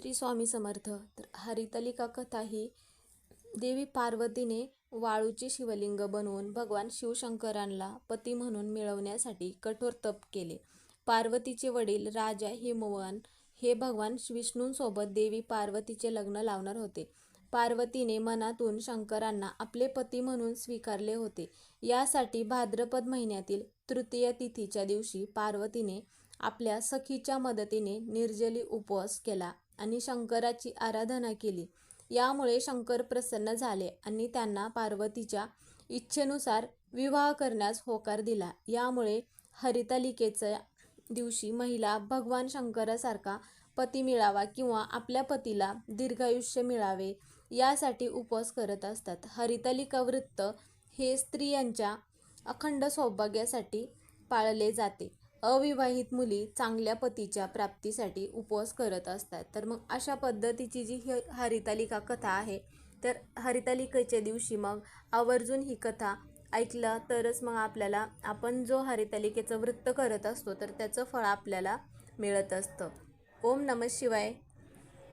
श्री स्वामी समर्थ. तर हरितालिका कथा ही देवी पार्वतीने वाळूचे शिवलिंग बनवून भगवान शिवशंकरांना पती म्हणून मिळवण्यासाठी कठोर तप केले. पार्वतीचे वडील राजा हिमवान हे भगवान विष्णूंसोबत देवी पार्वतीचे लग्न लावणार होते. पार्वतीने मनातून शंकरांना आपले पती म्हणून स्वीकारले होते. यासाठी भाद्रपद महिन्यातील तृतीय तिथीच्या दिवशी पार्वतीने आपल्या सखीच्या मदतीने निर्जली उपवास केला आणि शंकराची आराधना केली. यामुळे शंकर प्रसन्न झाले आणि त्यांना पार्वतीच्या इच्छेनुसार विवाह करण्यास होकार दिला. यामुळे हरितालिकेच्या दिवशी महिला भगवान शंकरासारखा पती मिळावा किंवा आपल्या पतीला दीर्घायुष्य मिळावे यासाठी उपवास करत असतात. हरितालिका व्रत हे स्त्रियांच्या अखंड सौभाग्यासाठी पाळले जाते. अविवाहित मुली चांगल्या पतीच्या प्राप्तीसाठी उपवास करत असतात. तर मग अशा पद्धतीची जी हरितालिका कथा आहे, तर हरितालिकेच्या दिवशी मग आवर्जून ही कथा ऐकलं तरच मग आपल्याला आपण जो हरितालिकेचं व्रत करत असतो तर त्याचं फळ आपल्याला मिळत असतं. ओम नमः शिवाय.